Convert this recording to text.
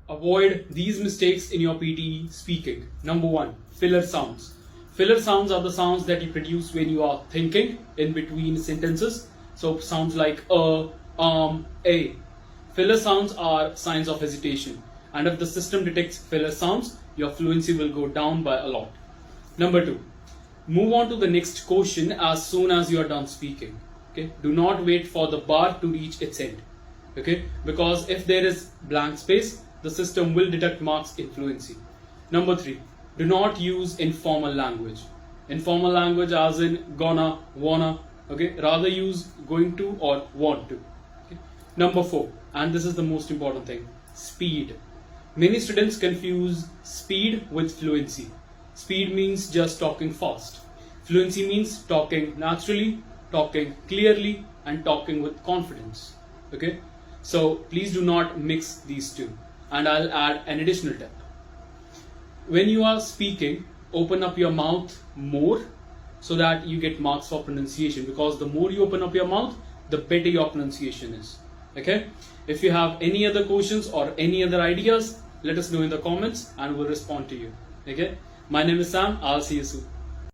avoid these mistakes in your PTE speaking. Number one, filler sounds. Filler sounds are the sounds that you produce when you are thinking in between sentences. So sounds like a. Filler sounds are signs of hesitation. And if the system detects filler sounds, your fluency will go down by a lot. Number two, move on to the next question as soon as you are done speaking. Okay, do not wait for the bar to reach its end. Okay, because if there is blank space, the system will deduct marks in fluency. Number three, do not use informal language. Informal language as in gonna, wanna. Okay, rather use going to or want to. Okay. Number four, and this is the most important thing, speed. Many students confuse speed with fluency. Speed means just talking fast. Fluency means talking naturally, talking clearly, and talking with confidence. Okay, so please do not mix these two. And I'll add an additional tip. When you are speaking, open up your mouth more so that you get marks for pronunciation, because the more you open up your mouth, the better your pronunciation is. Okay, if you have any other questions or any other ideas, let us know in the comments and we'll respond to you. Okay, my name is Sam. I'll see you soon.